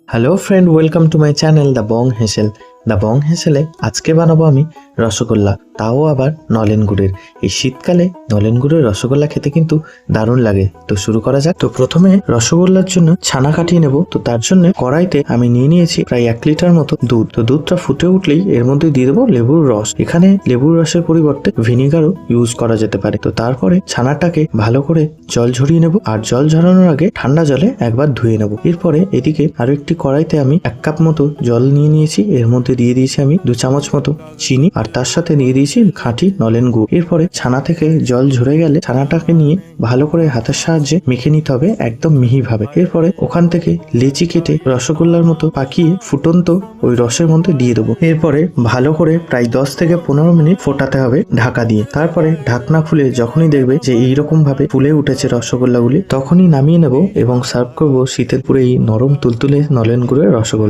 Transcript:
Hello friend, welcome to my channel the Bong হেসেল। The Bong হেসেলে আজকে বানাবো আমি রসগোল্লা, তাও আবার নলেন গুড়ের। এই শীতকালে নলেন গুড়ের রসগোল্লা খেতে কিন্তু দারুণ লাগে। তো শুরু করা যাক। তো প্রথমে রসগোল্লার জন্য ছানা কাটিয়ে নেব। তো তার জন্য কড়াইতে আমি নিয়ে নিয়েছি প্রায় 1 লিটার মতো দুধ। তো দুধটা ফুটে উঠলেই এর মধ্যে দিয়ে দেবো লেবুর রস। এখানে লেবুর রসের পরিবর্তে ভিনিগারও ইউজ করা যেতে পারে। তো তারপরে ছানাটাকে ভালো করে জল ঝরিয়ে নেব, আর জল ঝরানোর আগে ঠান্ডা জলে একবার ধুয়ে নেব। এরপরে এদিকে আরো একটি কড়াইতে আমি 1 কাপ মতো জল নিয়ে নিয়েছি। এর মধ্যে দিয়ে দিয়েছি আমি 2 চামচ মতো চিনি, আর তার সাথে দিয়ে দিয়েছি খাঁটি নলেন গুড়। এরপরে ছানা থেকে জল ঝরে গেলে ছানাটাকে নিয়ে ভালো করে হাতের সাহায্যে মেখে নিতে হবে একদম মিহি ভাবে। এরপরে ওখান থেকে লেচি কেটে রসগোল্লার মতো পাকিয়ে ফুটন্ত ওই রসের মধ্যে দিয়ে দেবো। এরপরে ভালো করে প্রায় 10 থেকে 15 মিনিট ফোটাতে হবে ঢাকা দিয়ে। তারপরে ঢাকনা খুলে যখনই দেখবে যে এইরকম ভাবে ফুলে উঠেছে রসগোল্লাগুলি, তখনই নামিয়ে নেব এবং সার্ভ করব শীতের পুরো এই নরম তুলতুলে নলেন গুড়ের রসগোল্লা।